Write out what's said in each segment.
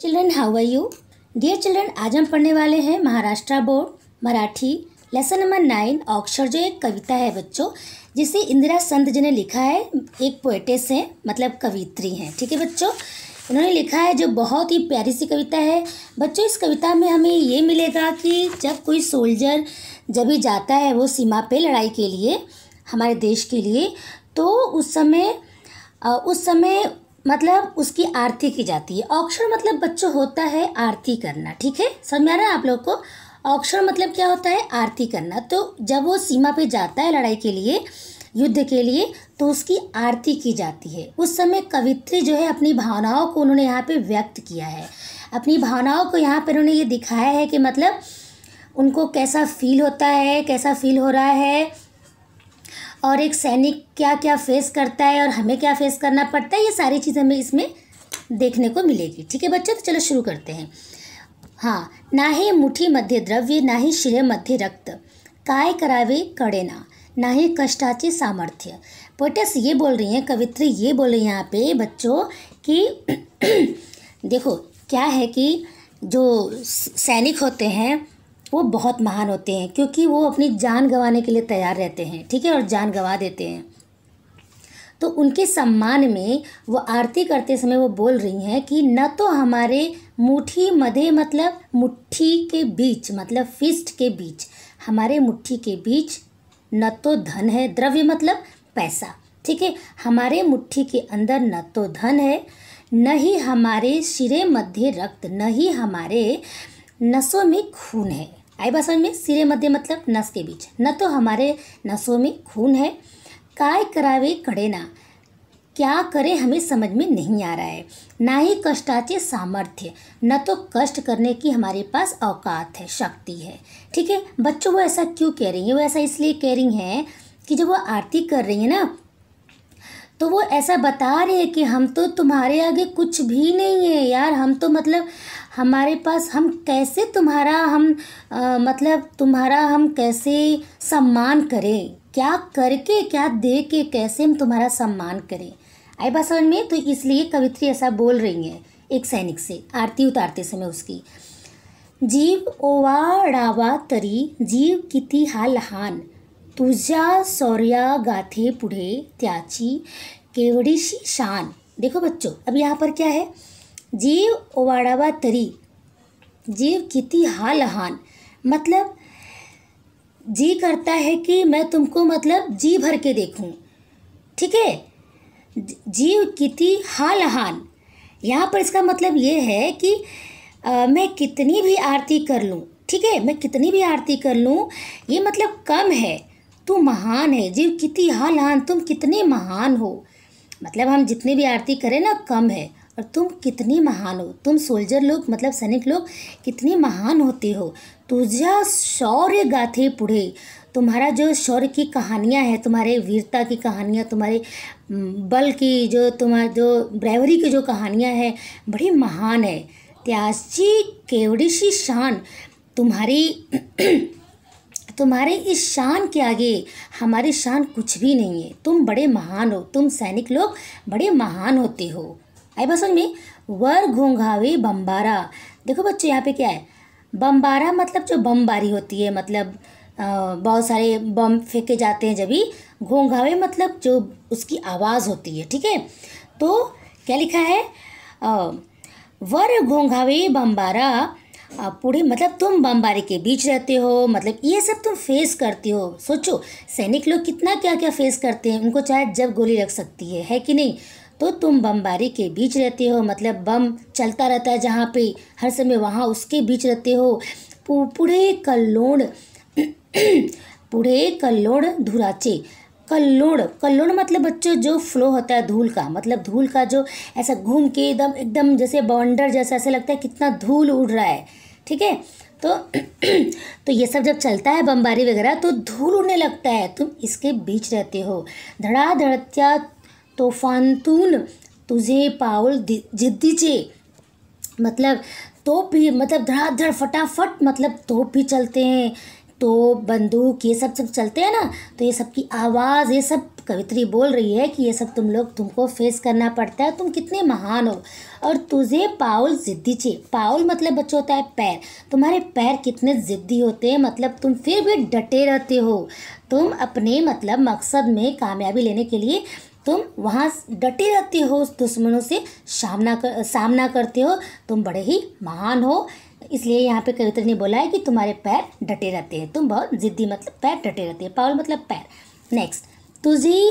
Children, how are you? Dear children, आज हम पढ़ने वाले हैं Maharashtra board Marathi lesson number 9 अक्षर, जो एक कविता है बच्चों, जिसे इंदिरा संत जी ने लिखा है। एक पोएटेस हैं, मतलब कवित्री हैं। ठीक है बच्चों, उन्होंने लिखा है जो बहुत ही प्यारी सी कविता है। बच्चों, इस कविता में हमें ये मिलेगा कि जब कोई सोल्जर जब भी जाता है वो सीमा पे लड़ाई के लिए, हमारे देश के लिए, तो उस समय मतलब उसकी आरती की जाती है। अक्षर मतलब बच्चों होता है आरती करना। ठीक है, समझ में आ रहा है आप लोग को? अक्षर मतलब क्या होता है? आरती करना। तो जब वो सीमा पे जाता है लड़ाई के लिए, युद्ध के लिए, तो उसकी आरती की जाती है। उस समय कवित्री जो है अपनी भावनाओं को उन्होंने यहाँ पे व्यक्त किया है। अपनी भावनाओं को यहाँ पे उन्होंने ये दिखाया है कि मतलब उनको कैसा फील होता है, कैसा फील हो रहा है, और एक सैनिक क्या क्या फेस करता है और हमें क्या फेस करना पड़ता है, ये सारी चीज़ें हमें इसमें देखने को मिलेगी। ठीक है बच्चों, तो चलो शुरू करते हैं। हाँ, नाही मुठी मध्ये द्रव्य, नाही शिरे मध्ये रक्त, काय करावे कडेना, नाही कष्टाचे सामर्थ्य। पोएटेस ये बोल रही हैं, कवित्री ये बोल रही हैं यहाँ पे बच्चों कि देखो क्या है कि जो सैनिक होते हैं वो बहुत महान होते हैं, क्योंकि वो अपनी जान गंवाने के लिए तैयार रहते हैं। ठीक है, और जान गंवा देते हैं। तो उनके सम्मान में वो आरती करते समय वो बोल रही हैं कि न तो हमारे मुट्ठी मध्य, मतलब मुट्ठी के बीच, मतलब फिस्ट के बीच, हमारे मुट्ठी के बीच न तो धन है, द्रव्य मतलब पैसा। ठीक है, हमारे मुट्ठी के अंदर न तो धन है, न ही हमारे सिरे मध्य रक्त, न ही हमारे नसों में खून है। आई बात समझ में? सिरे मध्य मतलब नस के बीच, न तो हमारे नसों में खून है। काय करावे कडेना, क्या करें हमें समझ में नहीं आ रहा है। ना ही कष्टाचे सामर्थ्य, न तो कष्ट करने की हमारे पास औकात है, शक्ति है। ठीक है बच्चों, वो ऐसा क्यों कह रही हैं? वो ऐसा इसलिए कह रही हैं कि जब वो आरती कर रही है ना, तो वो ऐसा बता रही है कि हम तो तुम्हारे आगे कुछ भी नहीं है यार। हम तो मतलब हमारे पास, हम कैसे तुम्हारा मतलब तुम्हारा हम कैसे सम्मान करें, क्या करके, क्या दे के, कैसे हम तुम्हारा सम्मान करें। आई बात समझ में? तो इसलिए कवित्री ऐसा बोल रही हैं एक सैनिक से आरती उतारते समय उसकी। जीव ओवाळावा तरी, जीव किती हा लहान, तुझ्या शौर्या गाथे पुढे त्याची केवढीशी शान। देखो बच्चों, अब यहाँ पर क्या है? जीव ओवाळावा तरी, जीव किती हा लहान, मतलब जी करता है कि मैं तुमको मतलब जी भर के देखूं। ठीक है, जीव किती हा लहान, यहाँ पर इसका मतलब ये है कि मैं कितनी भी आरती कर लूँ। ठीक है, मैं कितनी भी आरती कर लूँ, ये मतलब कम है, तू महान है। जीव किती हा लहान, तुम कितने महान हो, मतलब हम जितनी भी आरती करें ना कम है, और तुम कितनी महान हो। तुम सोल्जर लोग, मतलब सैनिक लोग कितनी महान होते हो। तुझा शौर्य गाथे पुढे, तुम्हारा जो शौर्य की कहानियाँ हैं, तुम्हारे वीरता की कहानियाँ, तुम्हारे बल की जो, तुम्हारे जो ब्रेवरी की जो कहानियाँ हैं, बड़ी महान है। त्याची केवड़ीशी शान, तुम्हारे इस शान के आगे हमारी शान कुछ भी नहीं है। तुम बड़े महान हो, तुम सैनिक लोग बड़े महान होते हो। आई बात समझ में? वर घोंघावे बम्बारा। देखो बच्चों, यहाँ पे क्या है? बम्बारा मतलब जो बमबारी होती है, मतलब बहुत सारे बम फेंके जाते हैं जब भी। घोंघावे मतलब जो उसकी आवाज़ होती है। ठीक है, तो क्या लिखा है? वर घोंघावे बम्बारा पुढे, मतलब तुम बमबारी के बीच रहते हो, मतलब ये सब तुम फेस करते हो। सोचो सैनिक लोग कितना क्या क्या फेस करते हैं, उनको चाहे जब गोली लग सकती है कि नहीं। तो तुम बमबारी के बीच रहते हो, मतलब बम चलता रहता है जहाँ पे हर समय, वहाँ उसके बीच रहते हो। पुढे कल्लोड धुराचे, कल्लोड मतलब बच्चों जो फ्लो होता है धूल का, मतलब धूल का जो ऐसा घूम के एकदम जैसे बवंडर जैसा, ऐसा लगता है कितना धूल उड़ रहा है। ठीक है, तो ये सब जब चलता है बमबारी वगैरह, तो धूल उड़ने लगता है, तुम इसके बीच रहते हो। धडाधडत्या तोफानतून तुझे पाऊल जिद्दीचे, मतलब तोप भी, मतलब धड़ाधड़ फटाफट, मतलब तोप भी चलते हैं, तो बंदूक ये सब चलते हैं ना, तो ये सब की आवाज़, ये सब कवित्री बोल रही है कि ये सब तुमको फेस करना पड़ता है, तुम कितने महान हो। और तुझे पाउल जिद्दी चाहिए। पाउल मतलब बच्चों होता है पैर। तुम्हारे पैर कितने जिद्दी होते हैं, मतलब तुम फिर भी डटे रहते हो। तुम अपने मतलब मकसद में कामयाबी लेने के लिए तुम वहाँ डटे रहते हो, उस दुश्मनों से सामना करते हो। तुम बड़े ही महान हो। इसलिए यहाँ पे कवित्री ने बोला है कि तुम्हारे पैर डटे रहते हैं, तुम बहुत जिद्दी, मतलब पैर डटे रहते हैं। पाऊल मतलब पैर। नेक्स्ट, तुझी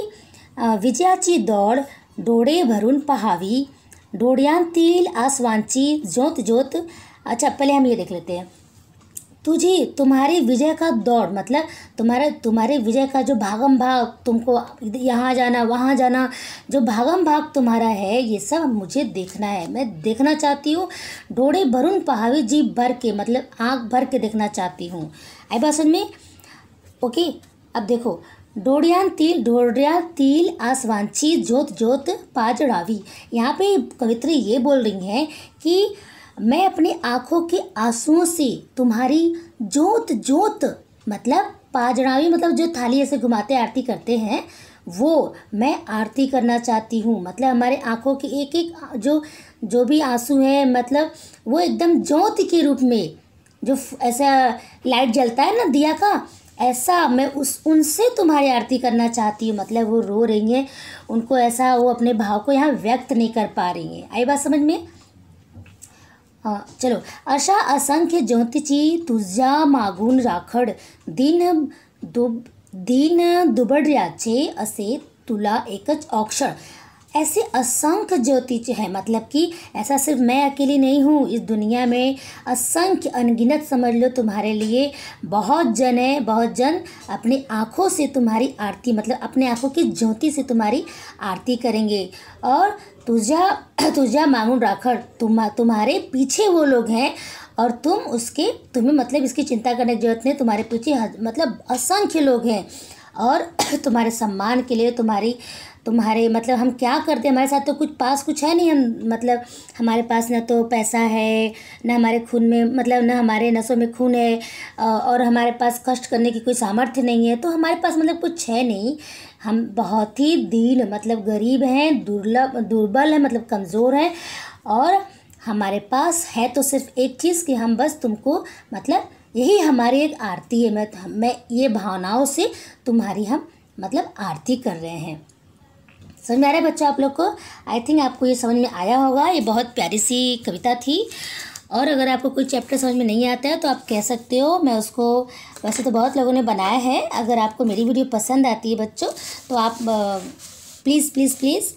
विजयाची दौड़ डोळे भरून पहावी, डोळ्यांतील आसवांची ज्योत ज्योत। अच्छा, पहले हम ये देख लेते हैं। तुझी तुम्हारी विजय का दौड़ मतलब तुम्हारे विजय का जो भागम भाग, तुमको यहाँ जाना वहाँ जाना, जो भागम भाग तुम्हारा है, ये सब मुझे देखना है, मैं देखना चाहती हूँ। डोळे भरून पहावी, जी भर के मतलब आँख भर के देखना चाहती हूँ। आई बात समझ में? ओके, अब देखो, डोळ्यांतील आसवांची ज्योत ज्योत पाजळावी। यहाँ पे कवित्री ये बोल रही हैं कि मैं अपनी आँखों के आंसुओं से तुम्हारी ज्योत ज्योत मतलब पाजड़ावी मतलब जो थाली ऐसे घुमाते आरती करते हैं, वो मैं आरती करना चाहती हूँ। मतलब हमारे आँखों के एक एक जो भी आंसू है, मतलब वो एकदम ज्योति के रूप में, जो ऐसा लाइट जलता है ना दिया का, ऐसा मैं उनसे तुम्हारी आरती करना चाहती हूँ। मतलब वो रो रही हैं, उनको ऐसा वो अपने भाव को यहाँ व्यक्त नहीं कर पा रही हैं। आई बात समझ में? हाँ, चलो। अशा असंख्य ज्योतीची तुझ्या मागून राखड, दिन दुबड्याचे असे तुला एकच अक्षर। ऐसे असंख्य ज्योतिष है, मतलब कि ऐसा सिर्फ मैं अकेली नहीं हूँ, इस दुनिया में असंख्य अनगिनत समझ लो तुम्हारे लिए बहुत जन है। बहुत जन अपनी आँखों से तुम्हारी आरती मतलब अपने आँखों की ज्योति से तुम्हारी आरती करेंगे। और तुझा मांगून राखड़, तुम्हारे पीछे वो लोग हैं और तुम्हें मतलब इसकी चिंता करने की जरूरत नहीं। तुम्हारे पीछे मतलब असंख्य लोग हैं और तुम्हारे सम्मान के लिए तुम्हारे मतलब हम क्या करते हैं, हमारे साथ तो कुछ है नहीं। हम मतलब हमारे पास ना तो पैसा है, ना हमारे खून में मतलब ना हमारे नसों में खून है, और हमारे पास कष्ट करने की कोई सामर्थ्य नहीं है। तो हमारे पास मतलब कुछ है नहीं। हम बहुत ही दीन मतलब गरीब हैं, दुर्बल हैं मतलब कमज़ोर हैं। और हमारे पास है तो सिर्फ एक चीज़ कि हम बस तुमको मतलब यही हमारी एक आरती है। मैं ये भावनाओं से तुम्हारी हम मतलब आरती कर रहे हैं। समझ में आ रहा है बच्चों आप लोग को? आई थिंक आपको ये समझ में आया होगा। ये बहुत प्यारी सी कविता थी। और अगर आपको कोई चैप्टर समझ में नहीं आता है तो आप कह सकते हो, मैं उसको वैसे तो बहुत लोगों ने बनाया है। अगर आपको मेरी वीडियो पसंद आती है बच्चों तो आप प्लीज़ प्लीज़ प्लीज़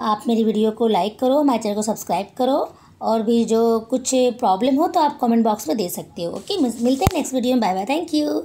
आप मेरी वीडियो को लाइक करो, हमारे चैनल को सब्सक्राइब करो, और भी जो कुछ प्रॉब्लम हो तो आप कमेंट बॉक्स में दे सकते हो। ओके, मिलते हैं नेक्स्ट वीडियो में। Bye bye, thank you.